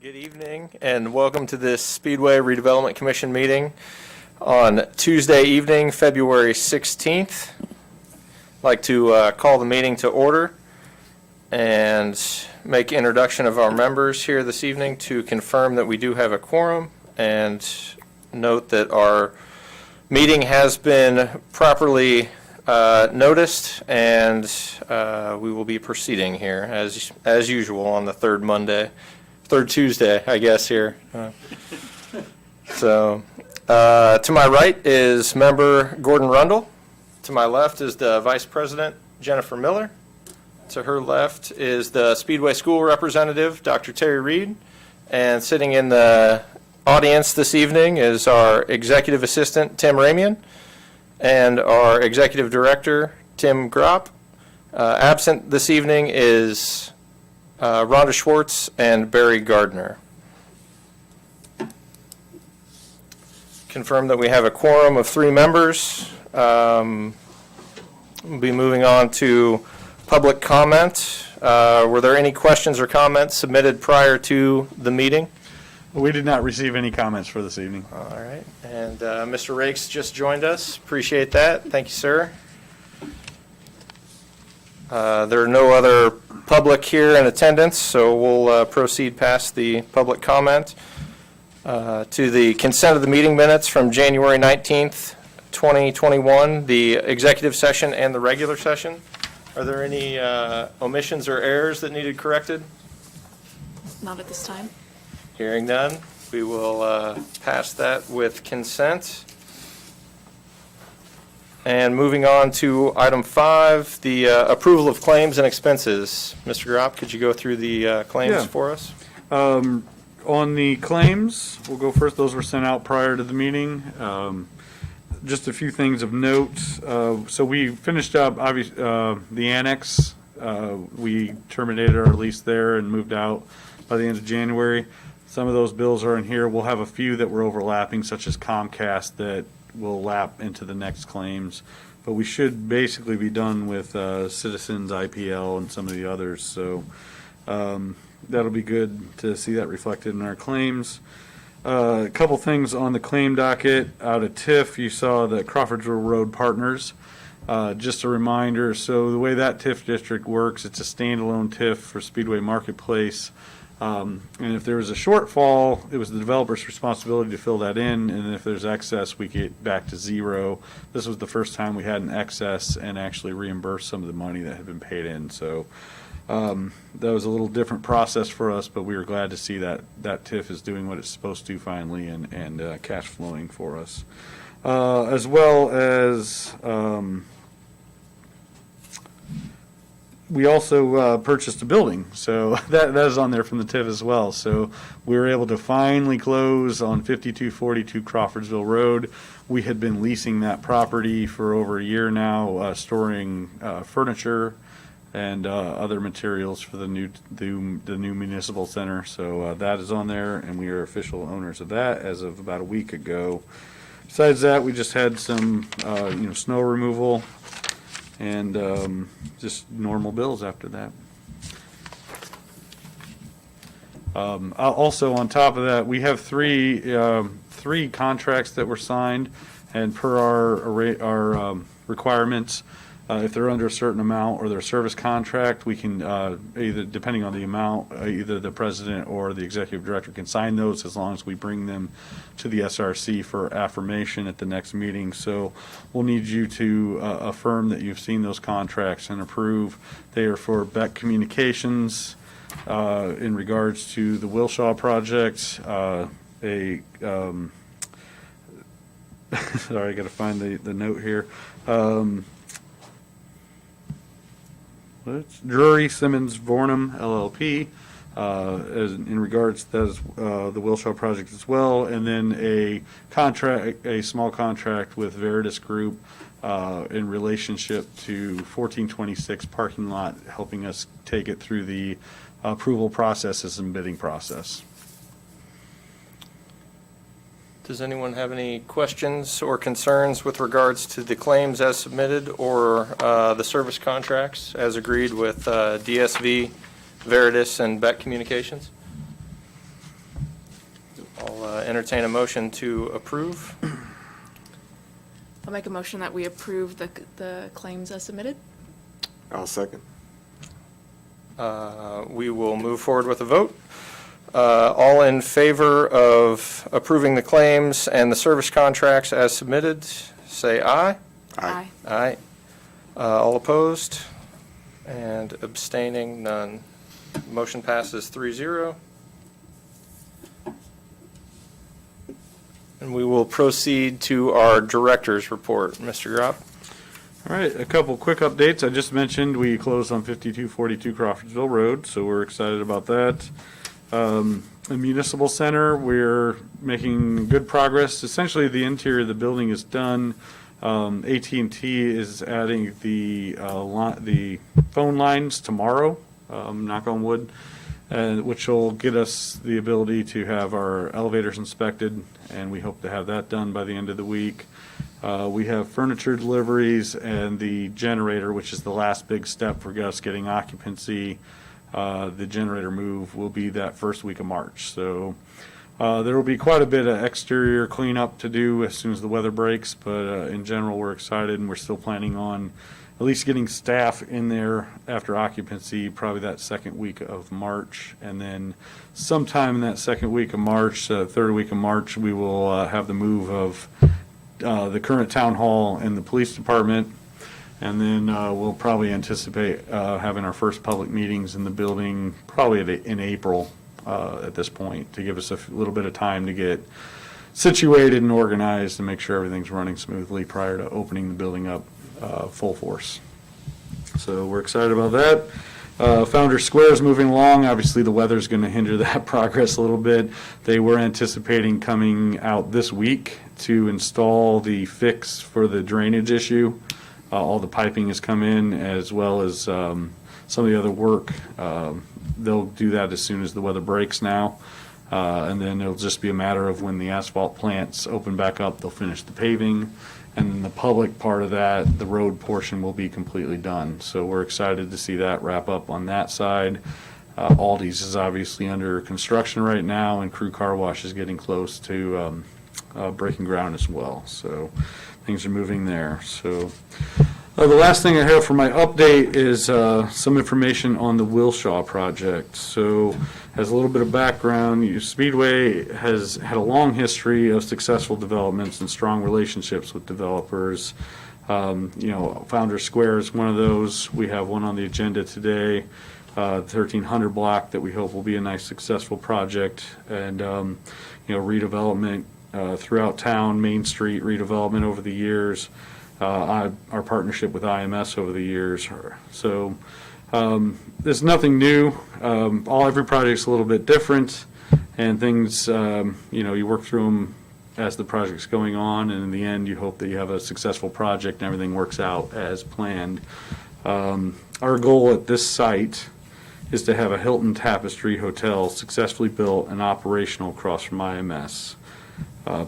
Good evening and welcome to this Speedway Redevelopment Commission meeting on Tuesday evening, February 16th. I'd like to call the meeting to order and make introduction of our members here this evening to confirm that we do have a quorum and note that our meeting has been properly noticed and we will be proceeding here as usual on the third Tuesday, I guess, here. To my right is member Gordon Rundle. To my left is the Vice President, Jennifer Miller. To her left is the Speedway School representative, Dr. Terry Reed. And sitting in the audience this evening is our Executive Assistant, Tim Ramian, and our Executive Director, Tim Gropp. Absent this evening is Rhonda Schwartz and Barry Gardner. Confirm that we have a quorum of 3 members. We'll be moving on to public comment. Were there any questions or comments submitted prior to the meeting? We did not receive any comments for this evening. All right. And Mr. Rakes just joined us. Appreciate that. Thank you, sir. There are no other public here in attendance, so we'll proceed past the public comment to the consent of the meeting minutes from January 19th, 2021, the executive session and the regular session. Are there any omissions or errors that needed corrected? Not at this time. Hearing none, we will pass that with consent. And moving on to item 5, the approval of claims and expenses. Mr. Gropp, could you go through the claims for us? On the claims, we'll go first. Those were sent out prior to the meeting. Just a few things of note. So we finished up the annex. We terminated our lease there and moved out by the end of January. Some of those bills are in here. We'll have a few that were overlapping, such as Comcast, that will lap into the next claims. But we should basically be done with Citizens, IPL, and some of the others. So that'll be good to see that reflected in our claims. A couple things on the claim docket. Out of TIF, you saw the Crawfordsville Road Partners. Just a reminder, so the way that TIF district works, it's a standalone TIF for Speedway Marketplace. And if there was a shortfall, it was the developer's responsibility to fill that in, and if there's excess, we get back to zero. This was the first time we had an excess and actually reimbursed some of the money that had been paid in. So that was a little different process for us, but we were glad to see that TIF is doing what it's supposed to finally and cash flowing for us. As well as we also purchased a building, so that is on there from the TIF as well. So we were able to finally close on 5242 Crawfordsville Road. We had been leasing that property for over a year now, storing furniture and other materials for the new municipal center. So that is on there, and we are official owners of that as of about a week ago. Besides that, we just had some snow removal and just normal bills after that. Also on top of that, we have three contracts that were signed, and per our requirements, if they're under a certain amount or their service contract, we can either, depending on the amount, either the president or the executive director can sign those as long as we bring them to the SRC for affirmation at the next meeting. So we'll need you to affirm that you've seen those contracts and approve. They are for Beck Communications in regards to the Wilshaw project. Sorry, I got to find the note here. Drury Simmons Vornum LLP in regards to the Wilshaw project as well, and then a small contract with Veritas Group in relationship to 1426 parking lot, helping us take it through the approval processes and bidding process. Does anyone have any questions or concerns with regards to the claims as submitted or the service contracts as agreed with DSV, Veritas, and Beck Communications? I'll entertain a motion to approve. I'll make a motion that we approve the claims as submitted. I'll second. We will move forward with a vote. All in favor of approving the claims and the service contracts as submitted, say aye. Aye. Aye. All opposed? And abstaining, none. Motion passes 3-0. And we will proceed to our director's report. Mr. Gropp? All right, a couple quick updates. I just mentioned we closed on 5242 Crawfordsville Road, so we're excited about that. The Municipal Center, we're making good progress. Essentially, the interior of the building is done. AT&T is adding the phone lines tomorrow, knock on wood, which will get us the ability to have our elevators inspected, and we hope to have that done by the end of the week. We have furniture deliveries and the generator, which is the last big step for us getting occupancy. The generator move will be that first week of March. So there will be quite a bit of exterior cleanup to do as soon as the weather breaks, but in general, we're excited, and we're still planning on at least getting staff in there after occupancy, probably that second week of March. And then sometime in that second week of March, third week of March, we will have the move of the current town hall and the police department. And then we'll probably anticipate having our first public meetings in the building probably in April at this point, to give us a little bit of time to get situated and organized and make sure everything's running smoothly prior to opening the building up full force. So we're excited about that. Founders Square is moving along. Obviously, the weather's going to hinder that progress a little bit. They were anticipating coming out this week to install the fix for the drainage issue. All the piping has come in, as well as some of the other work. They'll do that as soon as the weather breaks now. And then it'll just be a matter of when the asphalt plants open back up, they'll finish the paving. And then the public part of that, the road portion, will be completely done. So we're excited to see that wrap up on that side. Aldi's is obviously under construction right now, and Crew Car Wash is getting close to breaking ground as well. So things are moving there. So the last thing I have for my update is some information on the Wilshaw project. So as a little bit of background, Speedway has had a long history of successful developments and strong relationships with developers. Founders Square is one of those. We have one on the agenda today, 1300 block, that we hope will be a nice successful project. And redevelopment throughout town, Main Street redevelopment over the years. Our partnership with IMS over the years. So there's nothing new. Every project's a little bit different, and things, you work through them as the project's going on, and in the end, you hope that you have a successful project and everything works out as planned. Our goal at this site is to have a Hilton Tapestry Hotel successfully built and operational across from IMS.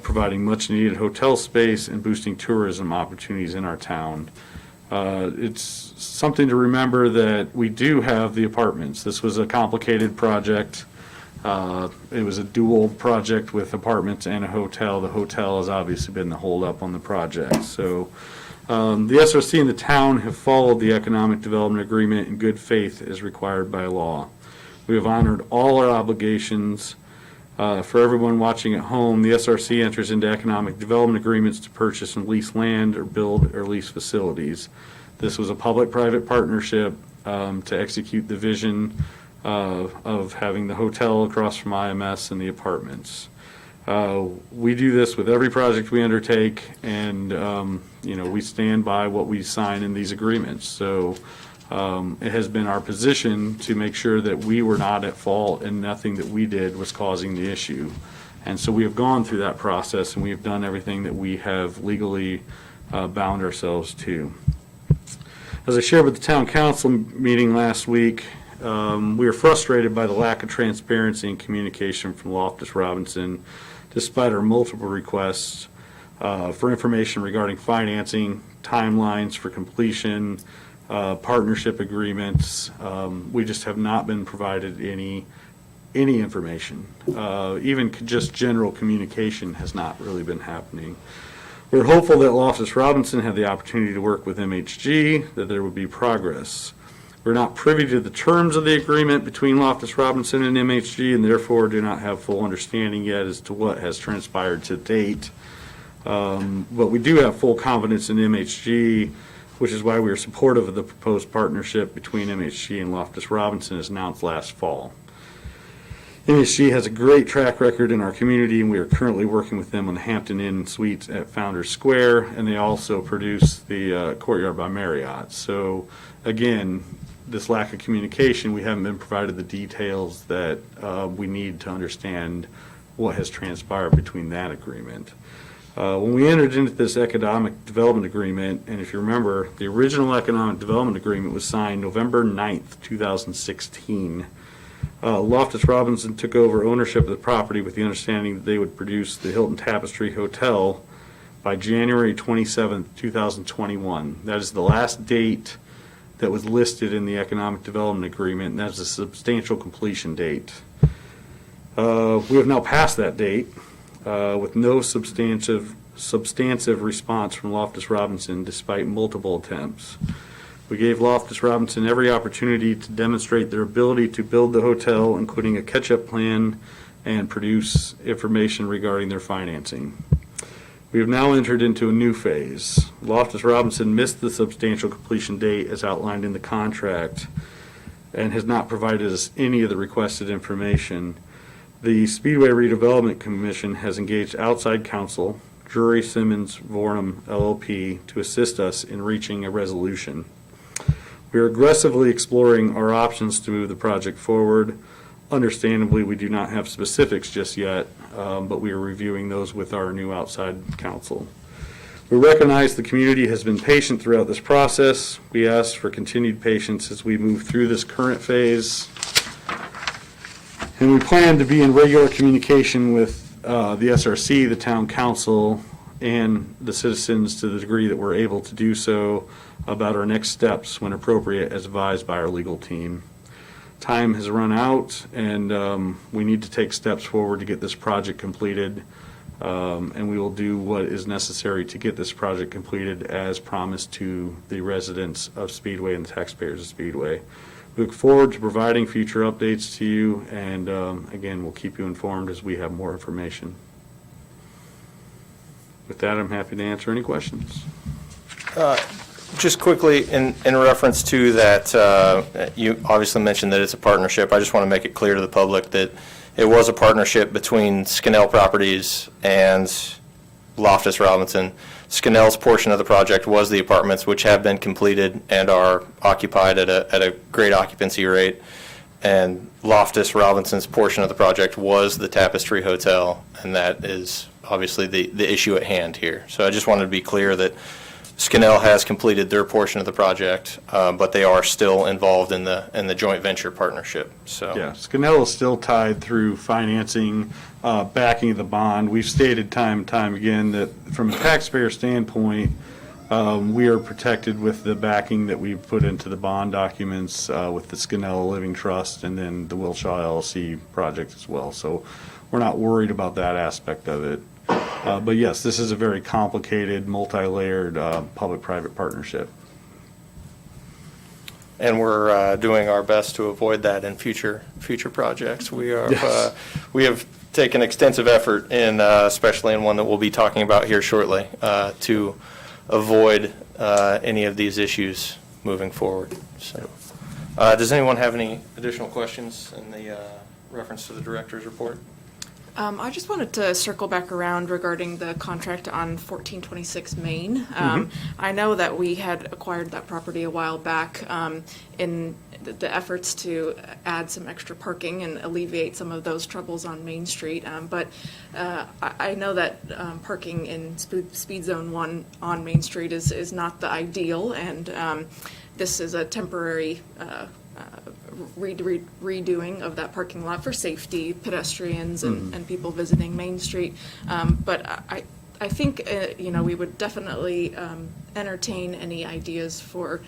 Providing much-needed hotel space and boosting tourism opportunities in our town. It's something to remember that we do have the apartments. This was a complicated project. It was a dual project with apartments and a hotel. The hotel has obviously been the holdup on the project. So the SRC and the town have followed the economic development agreement in good faith as required by law. We have honored all our obligations. For everyone watching at home, the SRC enters into economic development agreements to purchase and lease land or build or lease facilities. This was a public-private partnership to execute the vision of having the hotel across from IMS and the apartments. We do this with every project we undertake, and we stand by what we sign in these agreements. So it has been our position to make sure that we were not at fault and nothing that we did was causing the issue. And so we have gone through that process, and we have done everything that we have legally bound ourselves to. As I shared with the town council meeting last week, we are frustrated by the lack of transparency and communication from Loftus Robinson, despite our multiple requests for information regarding financing, timelines for completion, partnership agreements. We just have not been provided any any information. Even just general communication has not really been happening. We're hopeful that Loftus Robinson had the opportunity to work with MHG, that there would be progress. We're not privy to the terms of the agreement between Loftus Robinson and MHG, and therefore do not have full understanding yet as to what has transpired to date. But we do have full confidence in MHG, which is why we are supportive of the proposed partnership between MHG and Loftus Robinson as announced last fall. MHG has a great track record in our community, and we are currently working with them on the Hampton Inn Suites at Founders Square, and they also produce the Courtyard by Marriott. So again, this lack of communication, we haven't been provided the details that we need to understand what has transpired between that agreement. When we entered into this economic development agreement, and if you remember, the original economic development agreement was signed November 9th, 2016. Loftus Robinson took over ownership of the property with the understanding that they would produce the Hilton Tapestry Hotel by January 27th, 2021. That is the last date that was listed in the economic development agreement, and that's a substantial completion date. We have now passed that date with no substantive response from Loftus Robinson despite multiple attempts. We gave Loftus Robinson every opportunity to demonstrate their ability to build the hotel, including a catch-up plan and produce information regarding their financing. We have now entered into a new phase. Loftus Robinson missed the substantial completion date as outlined in the contract and has not provided us any of the requested information. The Speedway Redevelopment Commission has engaged outside counsel, Drury Simmons Vornum LLP, to assist us in reaching a resolution. We are aggressively exploring our options to move the project forward. Understandably, we do not have specifics just yet, but we are reviewing those with our new outside counsel. We recognize the community has been patient throughout this process. We ask for continued patience as we move through this current phase. And we plan to be in regular communication with the SRC, the town council, and the citizens to the degree that we're able to do so about our next steps when appropriate as advised by our legal team. Time has run out, and we need to take steps forward to get this project completed, and we will do what is necessary to get this project completed as promised to the residents of Speedway and the taxpayers of Speedway. We look forward to providing future updates to you, and again, we'll keep you informed as we have more information. With that, I'm happy to answer any questions. Just quickly, in reference to that, you obviously mentioned that it's a partnership. I just want to make it clear to the public that it was a partnership between Scannell Properties and Loftus Robinson. Scannell's portion of the project was the apartments, which have been completed and are occupied at a great occupancy rate. And Loftus Robinson's portion of the project was the Tapestry Hotel, and that is obviously the issue at hand here. So I just wanted to be clear that Scannell has completed their portion of the project, but they are still involved in the joint venture partnership. So Yeah, Scannell is still tied through financing, backing of the bond. We've stated time and time again that from a taxpayer standpoint, we are protected with the backing that we put into the bond documents with the Scannell Living Trust and then the Wilshaw LLC project as well. So we're not worried about that aspect of it. But yes, this is a very complicated, multi-layered public-private partnership. and we're doing our best to avoid that in future projects. We are Yes. We have taken extensive effort in, especially in one that we'll be talking about here shortly, to avoid any of these issues moving forward. So, does anyone have any additional questions in the reference to the director's report? I just wanted to circle back around regarding the contract on 1426 Main. I know that we had acquired that property a while back in the efforts to add some extra parking and alleviate some of those troubles on Main Street. But I know that parking in Speed Zone 1 on Main Street is not the ideal, and this is a temporary redoing of that parking lot for safety, pedestrians, and people visiting Main Street. But I think we would definitely entertain any ideas for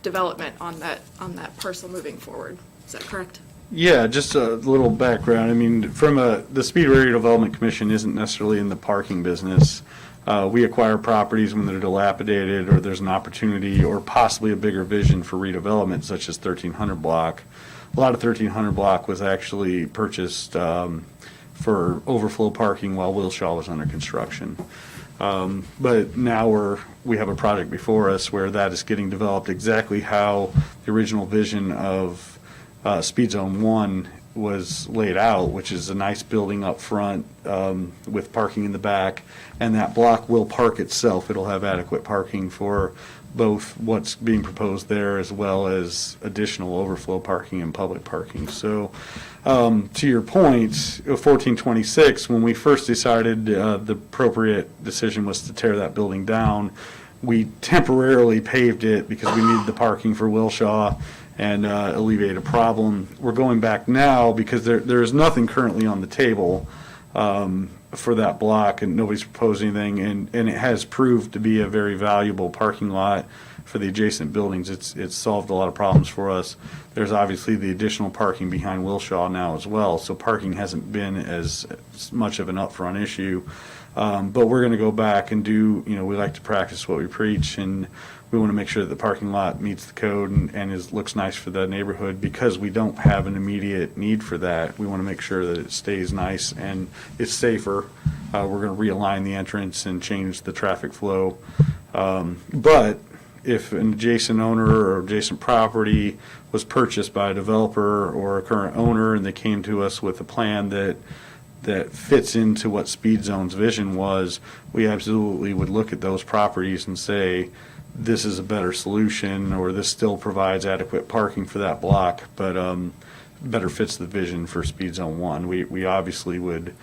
development on that parcel moving forward. Is that correct? Yeah, just a little background. I mean, the Speedway Redevelopment Commission isn't necessarily in the parking business. We acquire properties when they're dilapidated or there's an opportunity or possibly a bigger vision for redevelopment, such as 1300 block. A lot of 1300 block was actually purchased for overflow parking while Wilshaw was under construction. But now we have a project before us where that is getting developed exactly how the original vision of Speed Zone 1 was laid out, which is a nice building up front with parking in the back, and that block will park itself. It'll have adequate parking for both what's being proposed there as well as additional overflow parking and public parking. So to your point, 1426, when we first decided the appropriate decision was to tear that building down, we temporarily paved it because we needed the parking for Wilshaw and alleviate a problem. We're going back now because there is nothing currently on the table for that block, and nobody's proposed anything, and it has proved to be a very valuable parking lot for the adjacent buildings. It's solved a lot of problems for us. There's obviously the additional parking behind Wilshaw now as well, so parking hasn't been as much of an upfront issue. But we're going to go back and do, we like to practice what we preach, and we want to make sure that the parking lot meets the code and looks nice for the neighborhood. Because we don't have an immediate need for that, we want to make sure that it stays nice and it's safer. We're going to realign the entrance and change the traffic flow. But if an adjacent owner or adjacent property was purchased by a developer or a current owner and they came to us with a plan that fits into what Speed Zone's vision was, we absolutely would look at those properties and say, this is a better solution, or this still provides adequate parking for that block, but better fits the vision for Speed Zone 1. We obviously would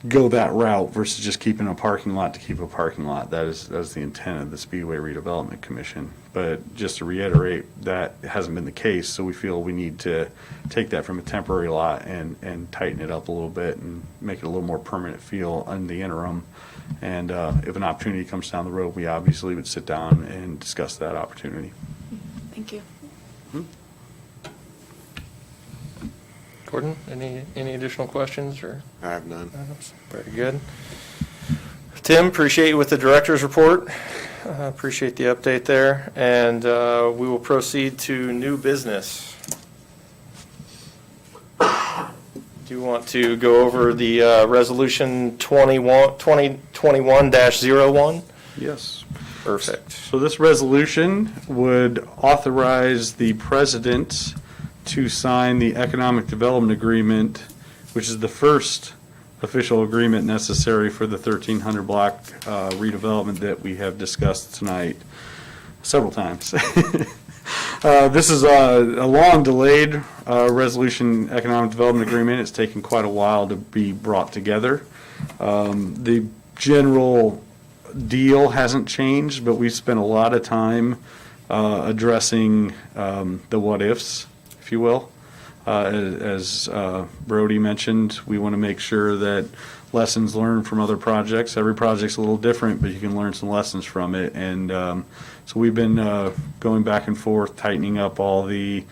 go that route versus just keeping a parking lot to keep a parking lot. That is the intent of the Speedway Redevelopment Commission. But just to reiterate, that hasn't been the case, so we feel we need to take that from a temporary lot and tighten it up a little bit and make it a little more permanent feel in the interim. And if an opportunity comes down the road, we obviously would sit down and discuss that opportunity. Thank you. Gordon, any additional questions or? I have none. Very good. Tim, appreciate you with the director's report. Appreciate the update there, and we will proceed to new business. Do you want to go over the resolution 2021-01? Yes. Perfect. So this resolution would authorize the president to sign the economic development agreement, which is the first official agreement necessary for the 1300 block redevelopment that we have discussed tonight several times. This is a long delayed resolution economic development agreement. It's taken quite a while to be brought together. The general deal hasn't changed, but we've spent a lot of time addressing the what ifs, if you will. As Brody mentioned, we want to make sure that lessons learned from other projects. Every project's a little different, but you can learn some lessons from it. And so we've been going back and forth, tightening up all the,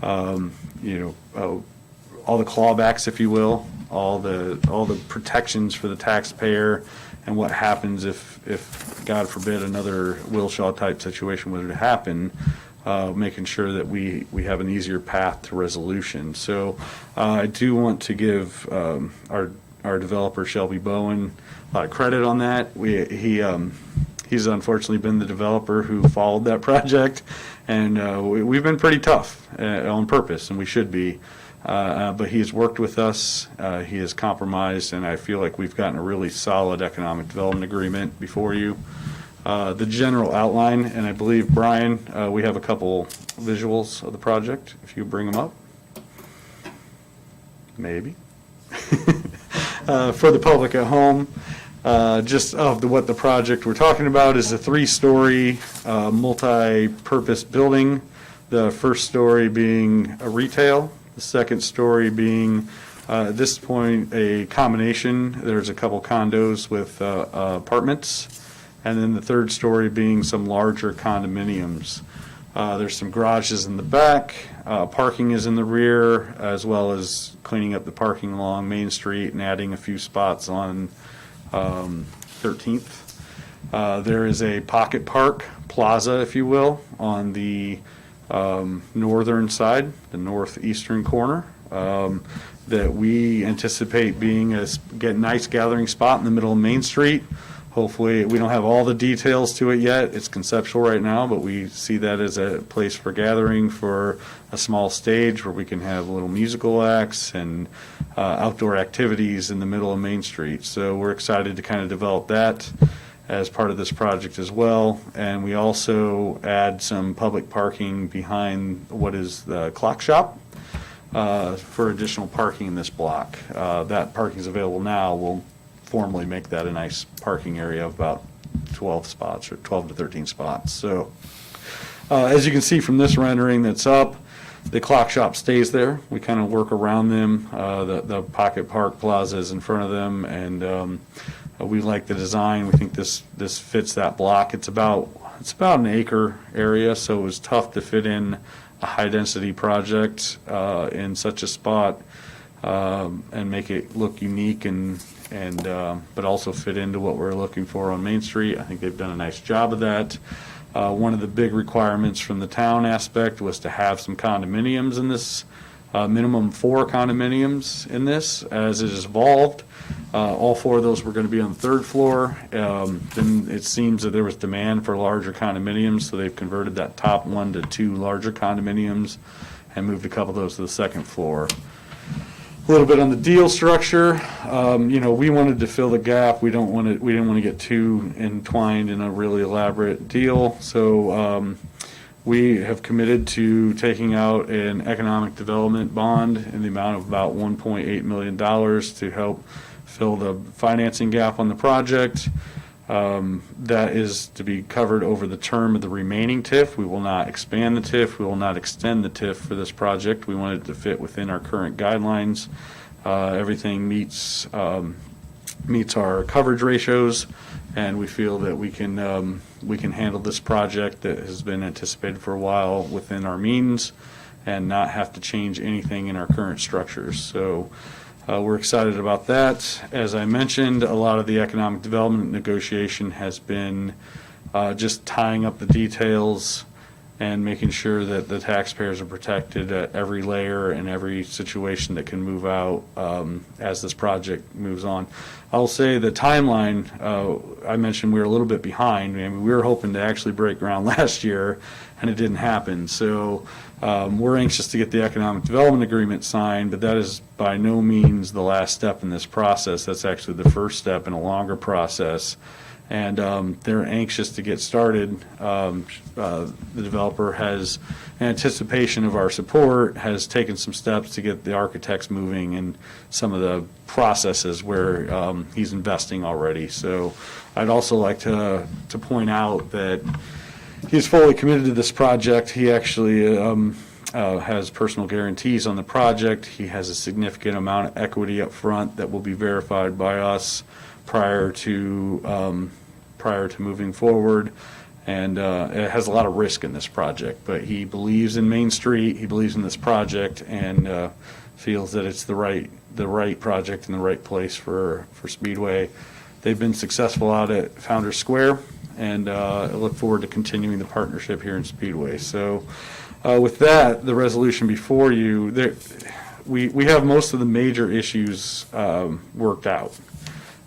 all the clawbacks, if you will, all the protections for the taxpayer, and what happens if God forbid, another Wilshaw type situation were to happen. Making sure that we have an easier path to resolution. So I do want to give our developer Shelby Bowen a lot of credit on that. He's unfortunately been the developer who followed that project, and we've been pretty tough on purpose, and we should be. But he's worked with us. He has compromised, and I feel like we've gotten a really solid economic development agreement before you. The general outline, and I believe, Brian, we have a couple visuals of the project, if you bring them up. Maybe. For the public at home, just what the project we're talking about is a 3-story multi-purpose building. The first story being a retail, the second story being, at this point, a combination. There's a couple condos with apartments. And then the third story being some larger condominiums. There's some garages in the back. Parking is in the rear, as well as cleaning up the parking along Main Street and adding a few spots on 13th. There is a pocket park, plaza, if you will, on the northern side, the northeastern corner, that we anticipate being a nice gathering spot in the middle of Main Street. Hopefully, we don't have all the details to it yet. It's conceptual right now, but we see that as a place for gathering, for a small stage where we can have little musical acts and outdoor activities in the middle of Main Street. So we're excited to kind of develop that as part of this project as well. And we also add some public parking behind what is the clock shop for additional parking in this block. That parking is available now. We'll formally make that a nice parking area of about 12 spots or 12 to 13 spots. So as you can see from this rendering that's up, the clock shop stays there. We kind of work around them. The pocket park plaza is in front of them, and we like the design. We think this fits that block. It's about an acre area, so it was tough to fit in a high density project in such a spot and make it look unique and but also fit into what we're looking for on Main Street. I think they've done a nice job of that. One of the big requirements from the town aspect was to have some condominiums in this, minimum 4 condominiums in this. As it has evolved, all 4 of those were going to be on the 3rd floor. Then it seems that there was demand for larger condominiums, so they've converted that top 1 to 2 larger condominiums and moved a couple of those to the 2nd floor. A little bit on the deal structure. We wanted to fill the gap. We didn't want to get too entwined in a really elaborate deal. So we have committed to taking out an economic development bond in the amount of about $1.8 million to help fill the financing gap on the project. That is to be covered over the term of the remaining TIF. We will not expand the TIF. We will not extend the TIF for this project. We want it to fit within our current guidelines. Everything meets our coverage ratios, and we feel that we can handle this project that has been anticipated for a while within our means and not have to change anything in our current structures. So we're excited about that. As I mentioned, a lot of the economic development negotiation has been just tying up the details and making sure that the taxpayers are protected at every layer and every situation that can move out as this project moves on. I'll say the timeline, I mentioned we were a little bit behind. I mean, we were hoping to actually break ground last year, and it didn't happen. So we're anxious to get the economic development agreement signed, but that is by no means the last step in this process. That's actually the first step in a longer process. And they're anxious to get started. The developer has, in anticipation of our support, has taken some steps to get the architects moving and some of the processes where he's investing already. So I'd also like to point out that he's fully committed to this project. He actually has personal guarantees on the project. He has a significant amount of equity up front that will be verified by us prior to moving forward, and it has a lot of risk in this project, but he believes in Main Street, he believes in this project, and feels that it's the right project in the right place for Speedway. They've been successful out at Founders Square, and I look forward to continuing the partnership here in Speedway. So with that, the resolution before you, we have most of the major issues worked out.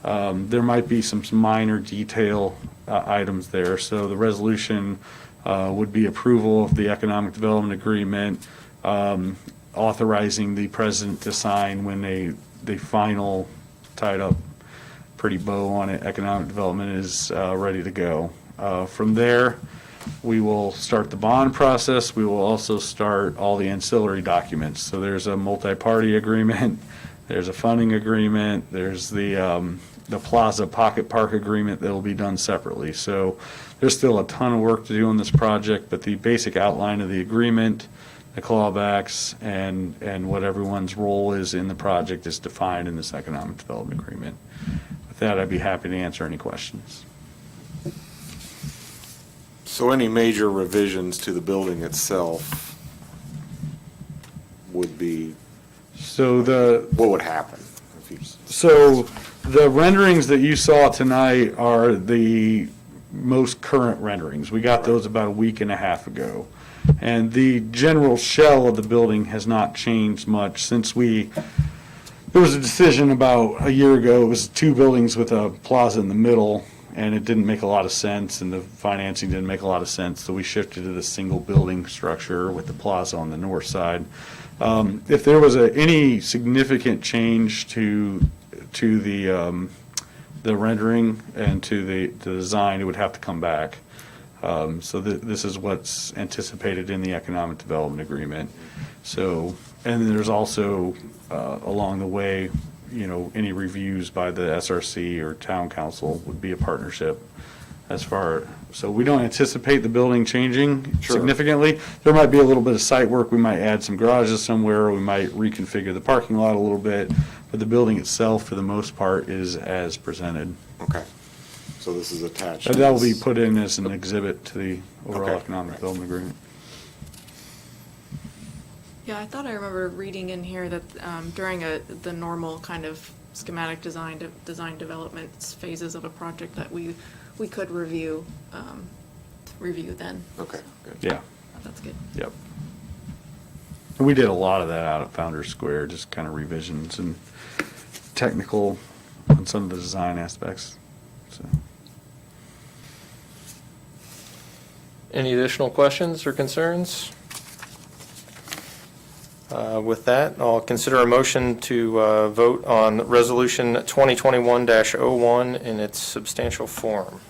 There might be some minor detail items there. So the resolution would be approval of the economic development agreement, authorizing the president to sign when the final tied up pretty bow on it, economic development is ready to go. From there, we will start the bond process. We will also start all the ancillary documents. So there's a multi-party agreement, there's a funding agreement, there's the Plaza Pocket Park agreement that will be done separately. So there's still a ton of work to do on this project, but the basic outline of the agreement, the clawbacks, and what everyone's role is in the project is defined in this economic development agreement. With that, I'd be happy to answer any questions. So any major revisions to the building itself would be, So what would happen? If you, So the renderings that you saw tonight are the most current renderings. We got those about a week and a half ago. And the general shell of the building has not changed much since there was a decision about a year ago. It was two buildings with a plaza in the middle, and it didn't make a lot of sense, and the financing didn't make a lot of sense, so we shifted to the single building structure with the plaza on the north side. If there was any significant change to the rendering and to the design, it would have to come back. So this is what's anticipated in the economic development agreement. So, and then there's also along the way, any reviews by the SRC or town council would be a partnership so we don't anticipate the building changing significantly. There might be a little bit of site work. We might add some garages somewhere. Or we might reconfigure the parking lot a little bit. But the building itself, for the most part, is as presented. okay. So this is attached. And that will be put in as an exhibit to the overall Okay. economic development agreement. Yeah, I thought I remember reading in here that during the normal kind of schematic design development phases of a project that we could review then. Okay, good. Yeah, That's good. yep. And we did a lot of that out at Founders Square, just kind of revisions and technical on some of the design aspects, so. Any additional questions or concerns? With that, I'll consider a motion to vote on Resolution 2021-01 in its substantial form.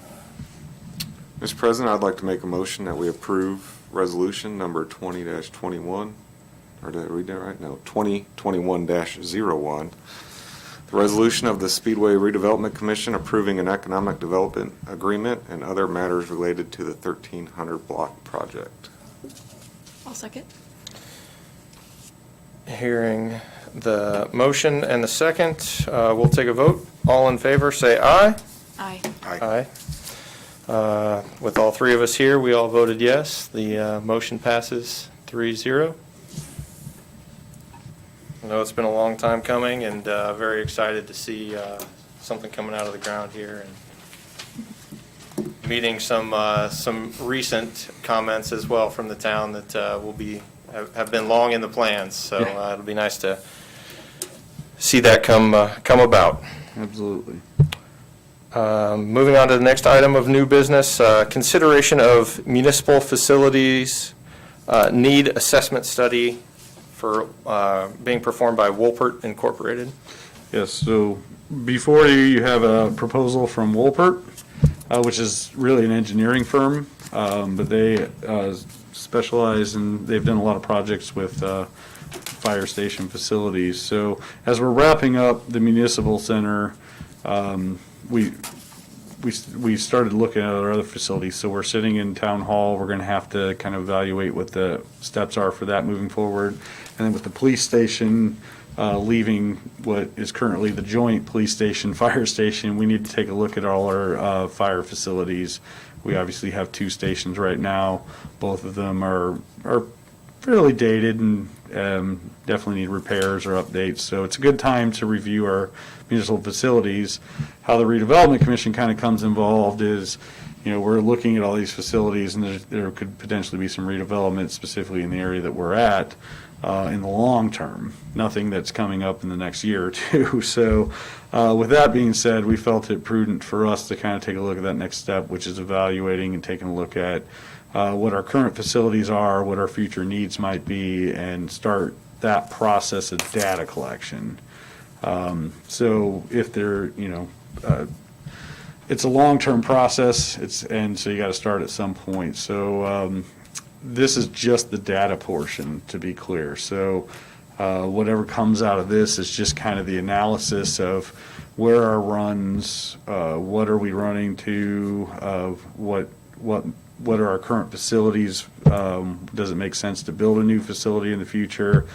Mr. President, I'd like to make a motion that we approve resolution number 20-21, or did I read that right? No, 2021-01. The resolution of the Speedway Redevelopment Commission approving an economic development agreement and other matters related to the 1300 block project. I'll second. Hearing the motion and the second, we'll take a vote. All in favor, say aye. Aye. Aye. With all three of us here, we all voted yes. The motion passes 3-0. I know it's been a long time coming, and very excited to see something coming out of the ground here, and meeting some recent comments as well from the town that have been long in the plans. So it'll be nice to see that come about. Absolutely. Moving on to the next item of new business, consideration of municipal facilities need assessment study for being performed by Wolpert Incorporated. Yes, so before you have a proposal from Wolpert, which is really an engineering firm, but they specialize in, they've done a lot of projects with fire station facilities. So as we're wrapping up the municipal center, we started looking at our other facilities. So we're sitting in town hall. We're going to have to kind of evaluate what the steps are for that moving forward. And then with the police station leaving what is currently the joint police station, fire station, we need to take a look at all our fire facilities. We obviously have two stations right now. Both of them are fairly dated and definitely need repairs or updates. So it's a good time to review our municipal facilities. How the redevelopment commission kind of comes involved is, we're looking at all these facilities, and there could potentially be some redevelopment specifically in the area that we're at in the long term. Nothing that's coming up in the next year or two. So with that being said, we felt it prudent for us to kind of take a look at that next step, which is evaluating and taking a look at what our current facilities are, what our future needs might be, and start that process of data collection. So if they're, it's a long-term process, and so you got to start at some point. So this is just the data portion, to be clear. So whatever comes out of this is just kind of the analysis of where our runs, what are we running to, what are our current facilities, does it make sense to build a new facility in the future?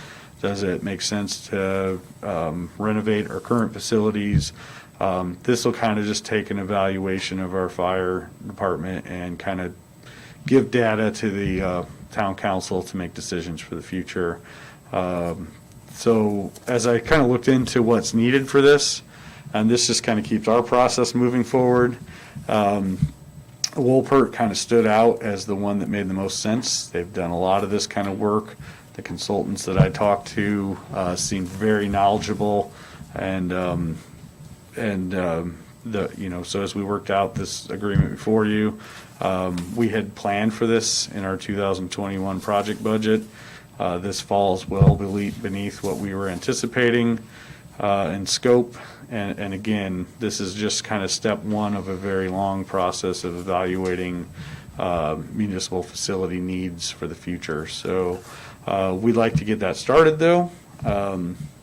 Does it make sense to renovate our current facilities? This will kind of just take an evaluation of our fire department and kind of give data to the town council to make decisions for the future. So as I kind of looked into what's needed for this, and this just kind of keeps our process moving forward, Wolpert kind of stood out as the one that made the most sense. They've done a lot of this kind of work. The consultants that I talked to seemed very knowledgeable, and so as we worked out this agreement before you, we had planned for this in our 2021 project budget. This falls well beneath what we were anticipating in scope. And again, this is just kind of step one of a very long process of evaluating municipal facility needs for the future. So we'd like to get that started, though.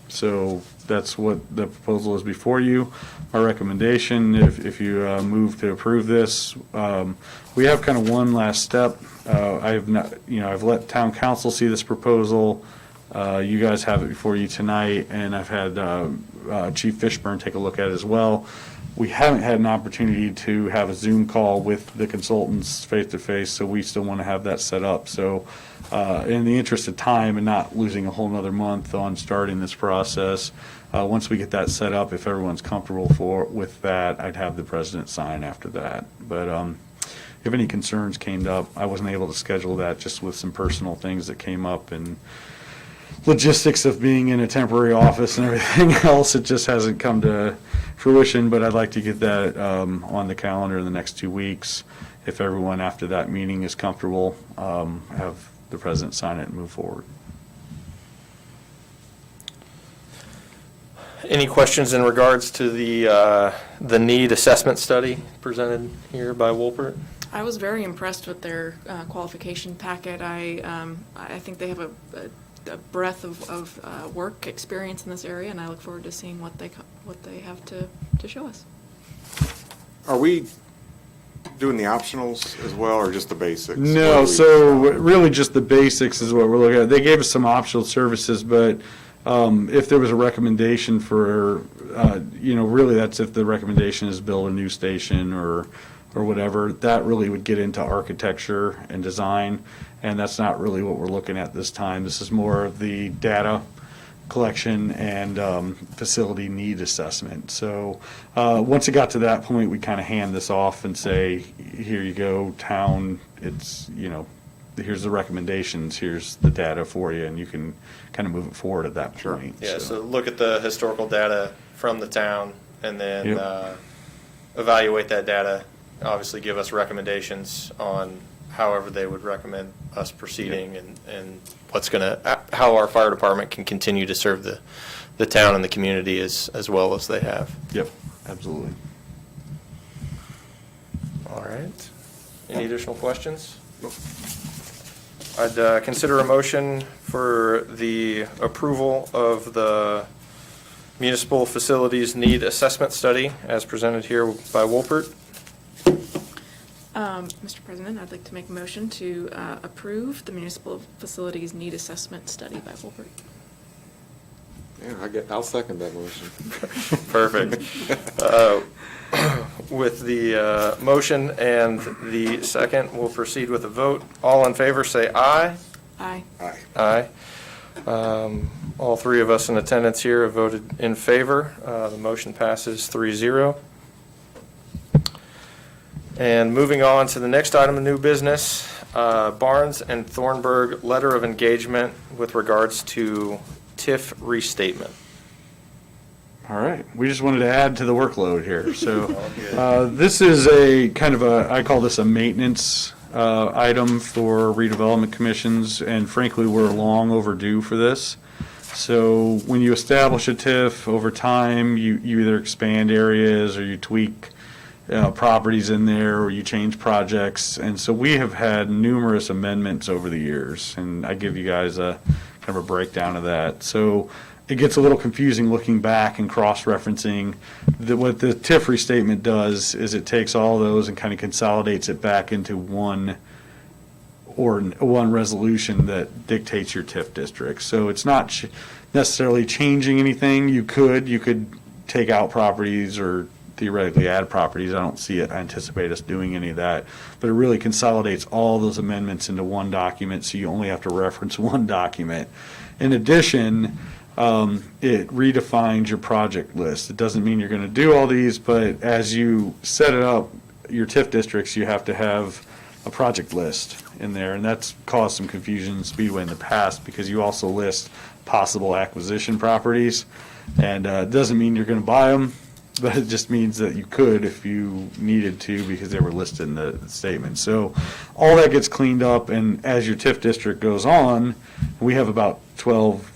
So that's what the proposal is before you. Our recommendation, if you move to approve this, we have kind of one last step. I've let town council see this proposal. You guys have it before you tonight, and I've had Chief Fishburne take a look at it as well. We haven't had an opportunity to have a Zoom call with the consultants face-to-face, so we still want to have that set up. So in the interest of time and not losing a whole nother month on starting this process, once we get that set up, if everyone's comfortable with that, I'd have the president sign after that. But if any concerns came up, I wasn't able to schedule that just with some personal things that came up and logistics of being in a temporary office and everything else. It just hasn't come to fruition, but I'd like to get that on the calendar in the next 2 weeks. If everyone after that meeting is comfortable, have the president sign it and move forward. Any questions in regards to the need assessment study presented here by Wolpert? I was very impressed with their qualification packet. I think they have a breadth of work experience in this area, and I look forward to seeing what they have to show us. Are we doing the optionals as well, or just the basics? No, so really just the basics is what we're looking at. They gave us some optional services, but if there was a recommendation for, really that's if the recommendation is build a new station or whatever, that really would get into architecture and design, and that's not really what we're looking at this time. This is more of the data collection and facility need assessment. So once it got to that point, we kind of hand this off and say, here you go, town, it's, here's the recommendations, here's the data for you, and you can kind of move it forward at that point. Yeah, so look at the historical data from the town and then evaluate that data, obviously give us recommendations on however they would recommend us proceeding and how our fire department can continue to serve the town and the community as well as they have. Yep, absolutely. All right. Any additional questions? I'd consider a motion for the approval of the municipal facilities need assessment study as presented here by Wolpert. Mr. President, I'd like to make a motion to approve the municipal facilities need assessment study by Wolpert. Yeah, I'll second that motion. Perfect. With the motion and the second, we'll proceed with a vote. All in favor, say aye. Aye. Aye. Aye. All three of us in attendance here have voted in favor. The motion passes 3-0. And moving on to the next item of new business, Barnes and Thornburg letter of engagement with regards to TIF restatement. All right, we just wanted to add to the workload here. So this is a kind of I call this a maintenance item for redevelopment commissions, and frankly, we're long overdue for this. So when you establish a TIF over time, you either expand areas or you tweak properties in there, or you change projects. And so we have had numerous amendments over the years, and I give you guys a kind of a breakdown of that. So it gets a little confusing looking back and cross-referencing. What the TIF restatement does is it takes all those and kind of consolidates it back into one resolution that dictates your TIF district. So it's not necessarily changing anything. You could take out properties or theoretically add properties. I don't see it, I anticipate us doing any of that. But it really consolidates all those amendments into one document, so you only have to reference one document. In addition, it redefines your project list. It doesn't mean you're going to do all these, but as you set it up, your TIF districts, you have to have a project list in there, and that's caused some confusion in Speedway in the past because you also list possible acquisition properties, and it doesn't mean you're going to buy them, but it just means that you could if you needed to because they were listed in the statement. So all that gets cleaned up, and as your TIF district goes on, we have about 12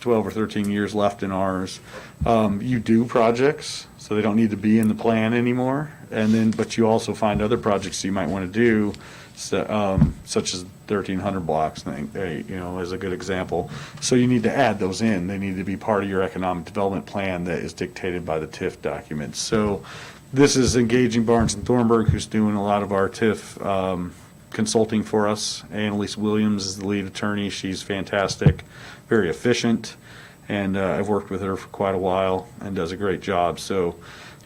or 13 years left in ours. You do projects, so they don't need to be in the plan anymore. And then, but you also find other projects you might want to do, such as 1,300 blocks, is a good example. So you need to add those in. They need to be part of your economic development plan that is dictated by the TIF documents. So this is engaging Barnes and Thornburg, who's doing a lot of our TIF consulting for us. Annalise Williams is the lead attorney. She's fantastic, very efficient, and I've worked with her for quite a while and does a great job. So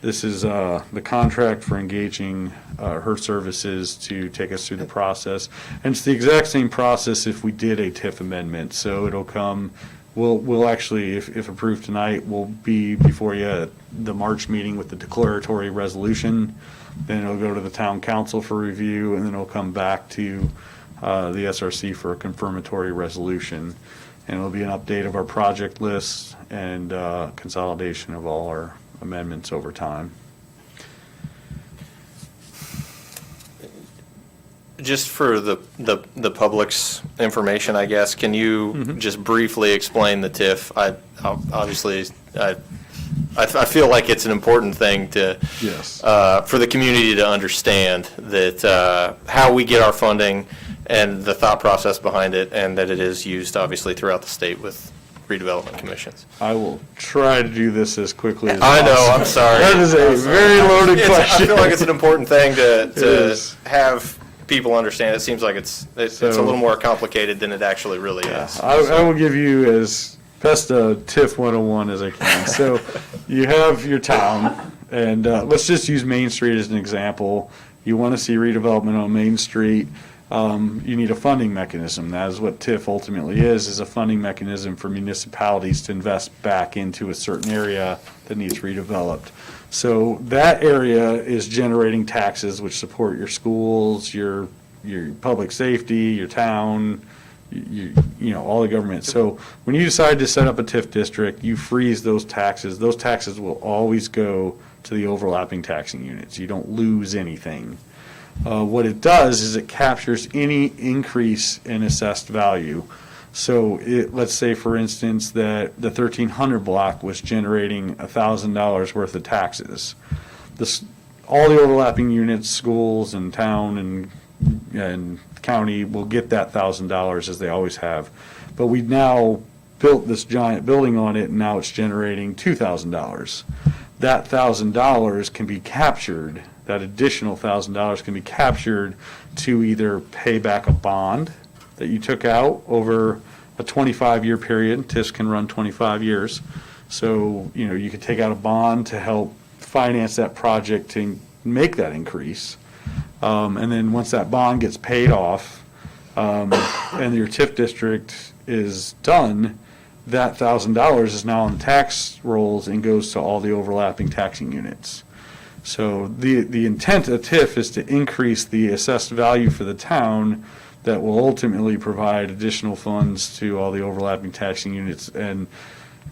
this is the contract for engaging her services to take us through the process. And it's the exact same process if we did a TIF amendment. So it'll come, we'll actually, if approved tonight, we'll be before you at the March meeting with the declaratory resolution. Then it'll go to the town council for review, and then it'll come back to the SRC for a confirmatory resolution. And it'll be an update of our project list and consolidation of all our amendments over time. Just for the public's information, I guess, can you just briefly explain the TIF? I feel like it's an important thing to, Yes. for the community to understand that how we get our funding and the thought process behind it, and that it is used obviously throughout the state with redevelopment commissions. I will try to do this as quickly as I know, possible. I'm sorry. That is a very loaded question. I feel like it's an important thing to is. have people understand. It seems like it's a little more complicated than it actually really is. I will give you as best a TIF 101 as I can. So you have your town, and let's just use Main Street as an example. You want to see redevelopment on Main Street. You need a funding mechanism. That is what TIF ultimately is a funding mechanism for municipalities to invest back into a certain area that needs redeveloped. So that area is generating taxes which support your schools, your public safety, your town, all the government. So when you decide to set up a TIF district, you freeze those taxes. Those taxes will always go to the overlapping taxing units. You don't lose anything. What it does is it captures any increase in assessed value. So let's say, for instance, that the 1,300 block was generating $1,000 worth of taxes. All the overlapping units, schools and town and county will get that $1,000 as they always have. But we now built this giant building on it, and now it's generating $2,000. That $1,000 can be captured. That additional $1,000 can be captured to either pay back a bond that you took out over a 25-year period. TIFs can run 25 years. So, you could take out a bond to help finance that project to make that increase. And then once that bond gets paid off and your TIF district is done, that $1,000 is now on the tax rolls and goes to all the overlapping taxing units. So the intent of TIF is to increase the assessed value for the town that will ultimately provide additional funds to all the overlapping taxing units. And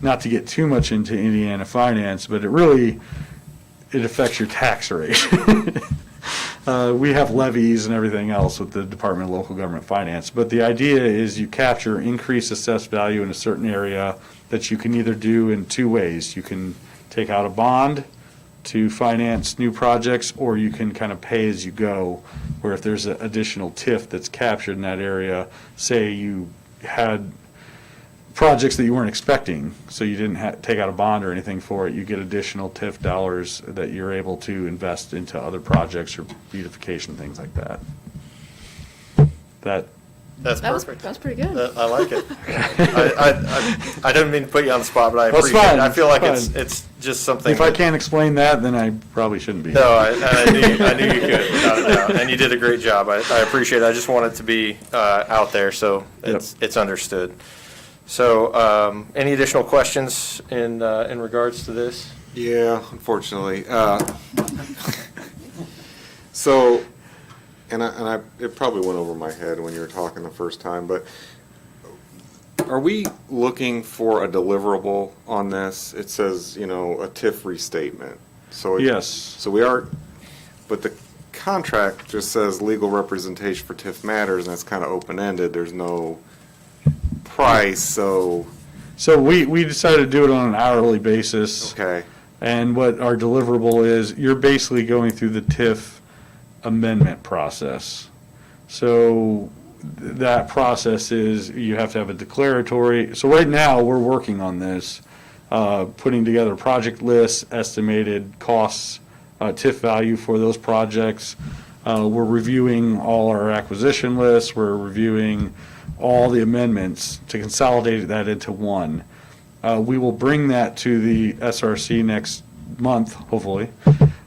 not to get too much into Indiana finance, but it affects your tax rate. We have levies and everything else with the Department of Local Government Finance. But the idea is you capture increased assessed value in a certain area that you can either do in two ways. You can take out a bond to finance new projects, or you can kind of pay as you go, where if there's an additional TIF that's captured in that area, say you had projects that you weren't expecting, so you didn't take out a bond or anything for it, you get additional TIF dollars that you're able to invest into other projects or beautification, things like that. That That's That was perfect. pretty good. I like it. I didn't mean to put you on the spot, but I That's appreciate fine, it. I feel like that's fine. it's just something. If I that- can't explain that, then I probably shouldn't be. No, I knew you could, without a doubt, and you did a great job. I appreciate it. I just want it to be out there, so it's understood. So, any additional questions in regards to this? Yeah, unfortunately. So, it probably went over my head when you were talking the first time, but are we looking for a deliverable on this? It says, a TIF restatement. So Yes. So we are, but the contract just says legal representation for TIF matters, and it's kind of open-ended. There's no price, so, So we decided to do it on an hourly basis. okay. And what our deliverable is, you're basically going through the TIF amendment process. So that process is, you have to have a declaratory, so right now, we're working on this, putting together project lists, estimated costs, TIF value for those projects. We're reviewing all our acquisition lists, we're reviewing all the amendments to consolidate that into one. We will bring that to the SRC next month, hopefully,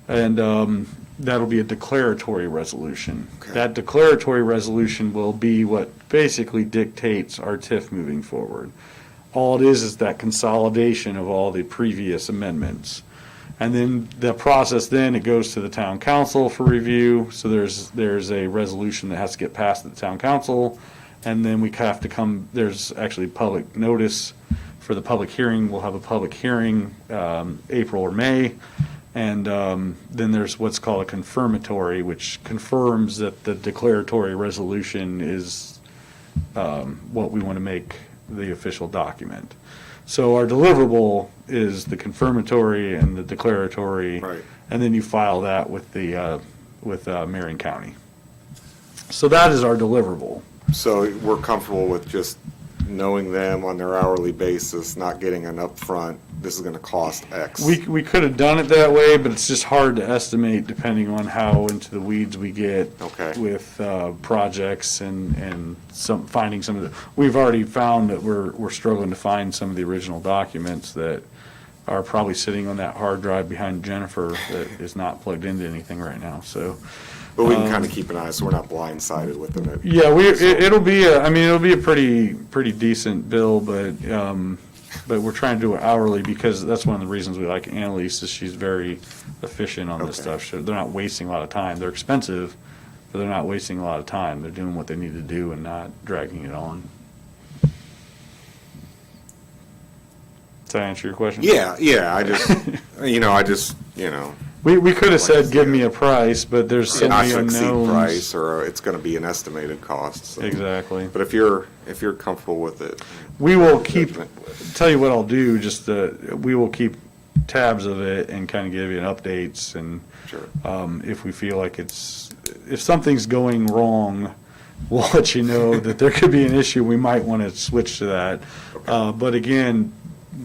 and that'll be a declaratory resolution. Okay. That declaratory resolution will be what basically dictates our TIF moving forward. All it is that consolidation of all the previous amendments. And then the process, then it goes to the town council for review, so there's a resolution that has to get passed at the town council, and then we have to come, there's actually public notice for the public hearing. We'll have a public hearing April or May, and then there's what's called a confirmatory, which confirms that the declaratory resolution is what we want to make the official document. So our deliverable is the confirmatory and the declaratory. Right. And then you file that with the, with Marion County. So that is our deliverable. So we're comfortable with just knowing them on their hourly basis, not getting an upfront, this is gonna cost X. We could have done it that way, but it's just hard to estimate depending on how into the weeds we get Okay. with projects and finding some of the, we've already found that we're struggling to find some of the original documents that are probably sitting on that hard drive behind Jennifer that is not plugged into anything right now, so. But we can kind of keep an eye, so we're not blindsided with them. Yeah, it'll be it'll be a pretty decent bill, but we're trying to do it hourly because that's one of the reasons we like Annalise is she's very efficient on this Okay. stuff. So they're not wasting a lot of time. They're expensive, but they're not wasting a lot of time. They're doing what they need to do and not dragging it on. Does that answer your question? Yeah, I just, We could have said, give me a price, but there's so not many to exceed unknowns. price, or it's gonna be an estimated cost, so. Exactly. But if you're comfortable with it. We will keep, Judgment. tell you what I'll do, just, we will keep tabs of it and kind of give you updates, and Sure. if we feel like if something's going wrong, we'll let you know that there could be an issue, we might want to switch to that. But again,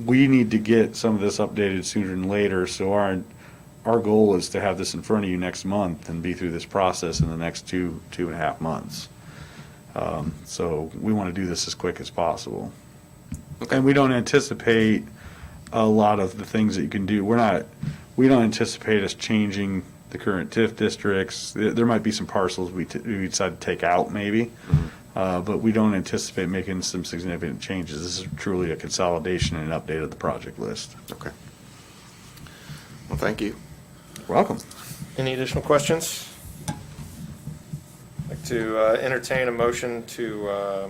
we need to get some of this updated sooner than later, so our goal is to have this in front of you next month and be through this process in the next two and a half months. So we want to do this as quick as possible. And we don't anticipate a lot of the things that you can do. We don't anticipate us changing the current TIF districts. There might be some parcels we decide to take out maybe, but we don't anticipate making some significant changes. This is truly a consolidation and an update of the project list. Okay. Well, thank you. Welcome. Any additional questions? I'd like to entertain a motion to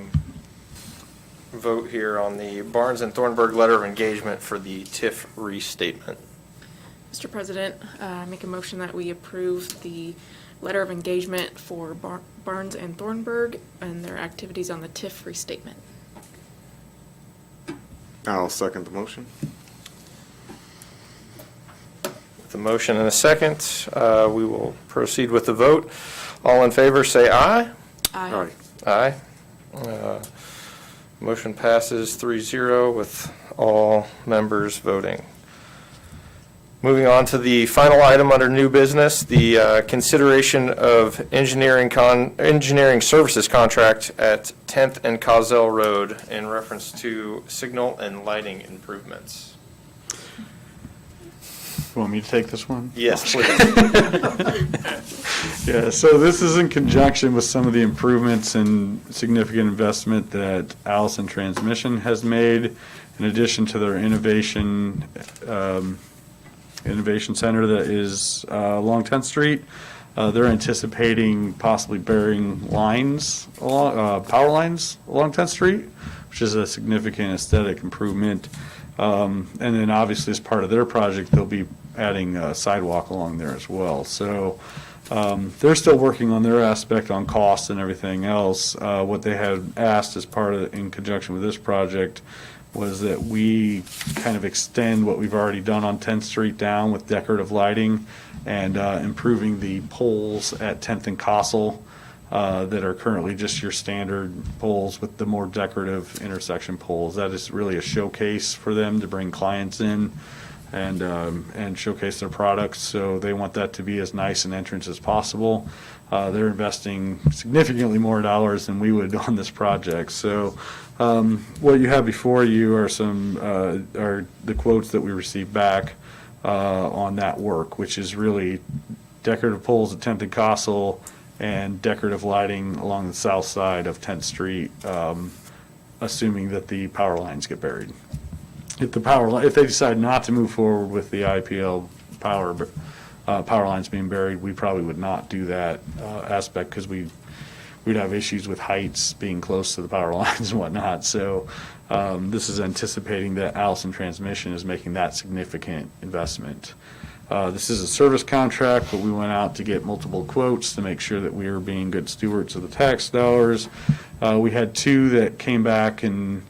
vote here on the Barnes and Thornburg letter of engagement for the TIF restatement. Mr. President, I make a motion that we approve the letter of engagement for Barnes and Thornburg and their activities on the TIF restatement. I'll second the motion. With a motion and a second, we will proceed with the vote. All in favor, say aye. Aye. All right. Aye. Motion passes 3-0 with all members voting. Moving on to the final item under new business, the consideration of engineering services contract at 10th and Causel Road in reference to signal and lighting improvements. You want me to take this one? Yes, please. Yeah, so this is in conjunction with some of the improvements and significant investment that Allison Transmission has made, in addition to their innovation center that is along 10th Street. They're anticipating possibly burying lines, power lines along 10th Street, which is a significant aesthetic improvement. And then obviously as part of their project, they'll be adding a sidewalk along there as well. So they're still working on their aspect on cost and everything else. What they had asked as part of, in conjunction with this project, was that we kind of extend what we've already done on 10th Street down with decorative lighting and improving the poles at 10th and Cossell that are currently just your standard poles with the more decorative intersection poles. That is really a showcase for them to bring clients in and showcase their products. So they want that to be as nice an entrance as possible. They're investing significantly more dollars than we would on this project. So what you have before you are are the quotes that we received back on that work, which is really decorative poles at 10th and Cossell and decorative lighting along the south side of 10th Street, assuming that the power lines get buried. If they decide not to move forward with the IPL power lines being buried, we probably would not do that aspect, because we'd have issues with heights being close to the power lines and whatnot. So this is anticipating that Allison Transmission is making that significant investment. This is a service contract, but we went out to get multiple quotes to make sure that we were being good stewards of the tax dollars. We had two that came back and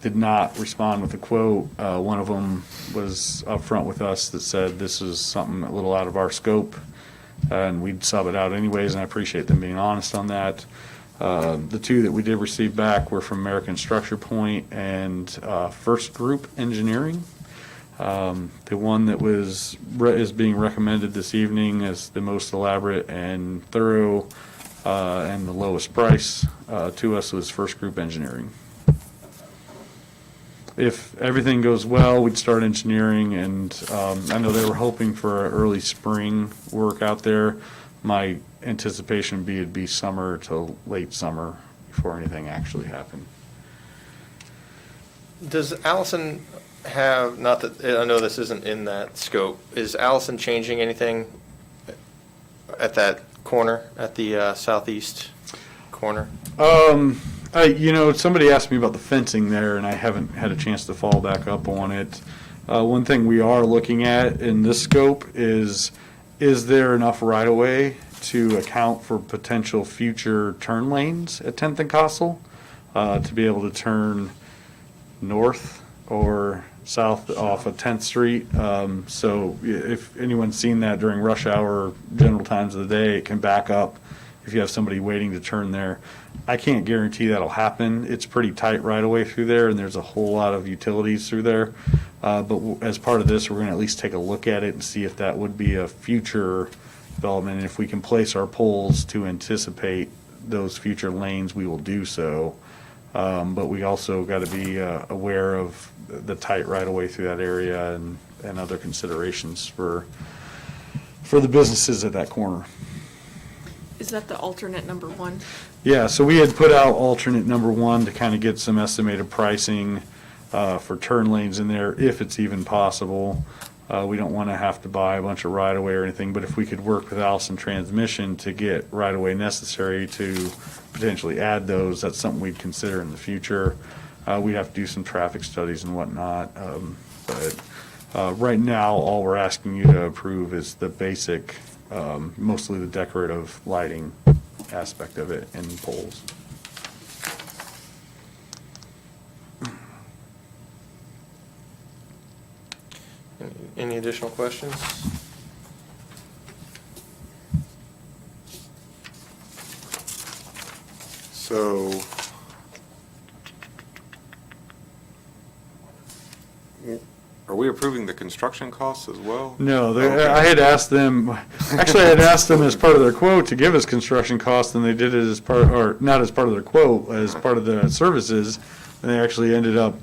did not respond with a quote. One of them was upfront with us that said this is something a little out of our scope, and we'd sub it out anyways, and I appreciate them being honest on that. The two that we did receive back were from American Structure Point and First Group Engineering. The one that is being recommended this evening as the most elaborate and thorough and the lowest price to us was First Group Engineering. If everything goes well, we'd start engineering, and I know they were hoping for early spring work out there. My anticipation would be it'd be summer to late summer before anything actually happened. Does Allison have, not that, I know this isn't in that scope, is Allison changing anything at that corner, at the southeast corner? Somebody asked me about the fencing there, and I haven't had a chance to follow back up on it. One thing we are looking at in this scope is there enough right-of-way to account for potential future turn lanes at 10th and Cossell to be able to turn north or south off of 10th Street. So if anyone's seen that during rush hour, general times of the day, it can back up if you have somebody waiting to turn there. I can't guarantee that'll happen. It's pretty tight right away through there, and there's a whole lot of utilities through there. But as part of this, we're going to at least take a look at it and see if that would be a future development. And if we can place our poles to anticipate those future lanes, we will do so. But we also got to be aware of the tight right away through that area and other considerations for the businesses at that corner. Is that the alternate number one? Yeah, so we had put out alternate number one to kind of get some estimated pricing for turn lanes in there, if it's even possible. We don't want to have to buy a bunch of right-of-way or anything, but if we could work with Allison Transmission to get right-of-way necessary to potentially add those, that's something we'd consider in the future. We'd have to do some traffic studies and whatnot. But right now, all we're asking you to approve is the basic, mostly the decorative lighting aspect of it and poles. Any additional questions? So, are we approving the construction costs as well? No, Okay. I had asked them, actually, I had asked them as part of their quote to give us construction costs, and they did it as part, or not as part of their quote, as part of the services, and they actually ended up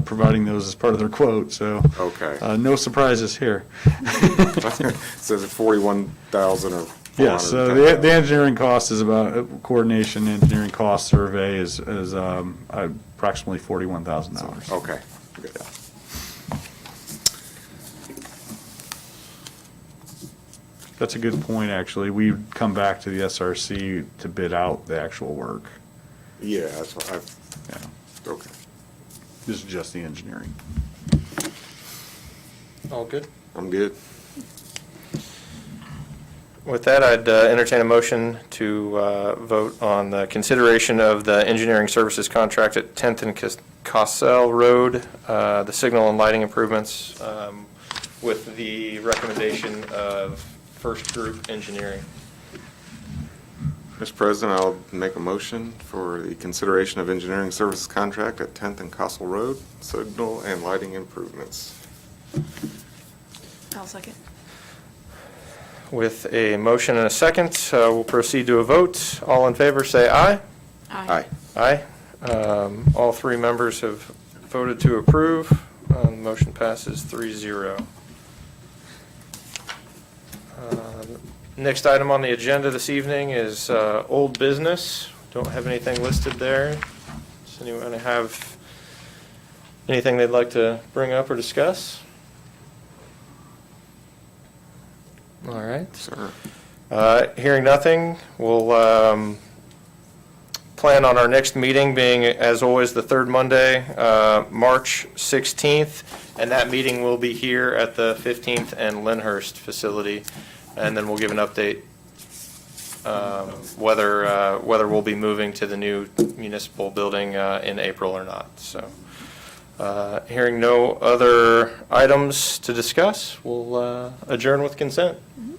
providing those as part of their quote, so. Okay. No surprises here. Says it 41,000 or. Yeah, so the engineering cost is about, coordination, engineering cost survey is approximately $41,000. Okay, good. That's a good point, actually. We'd come back to the SRC to bid out the actual work. Yeah, that's what Yeah, okay. this is just the engineering. All good? I'm good. With that, I'd entertain a motion to vote on the consideration of the engineering services contract at 10th and Cossell Road, the signal and lighting improvements, with the recommendation of First Group Engineering. Mr. President, I'll make a motion for the consideration of engineering services contract at 10th and Cossell Road, signal and lighting improvements. I'll second. With a motion and a second, we'll proceed to a vote. All in favor, say aye. Aye. Aye. All three members have voted to approve. Motion passes 3-0. Next item on the agenda this evening is old business. Don't have anything listed there. Does anyone have anything they'd like to bring up or discuss? All right. Sir. Hearing nothing, we'll plan on our next meeting being, as always, the third Monday, March 16th, and that meeting will be here at the 15th and Lyndhurst facility, and then we'll give an update whether we'll be moving to the new municipal building in April or not. So, hearing no other items to discuss, we'll adjourn with consent. Mhm.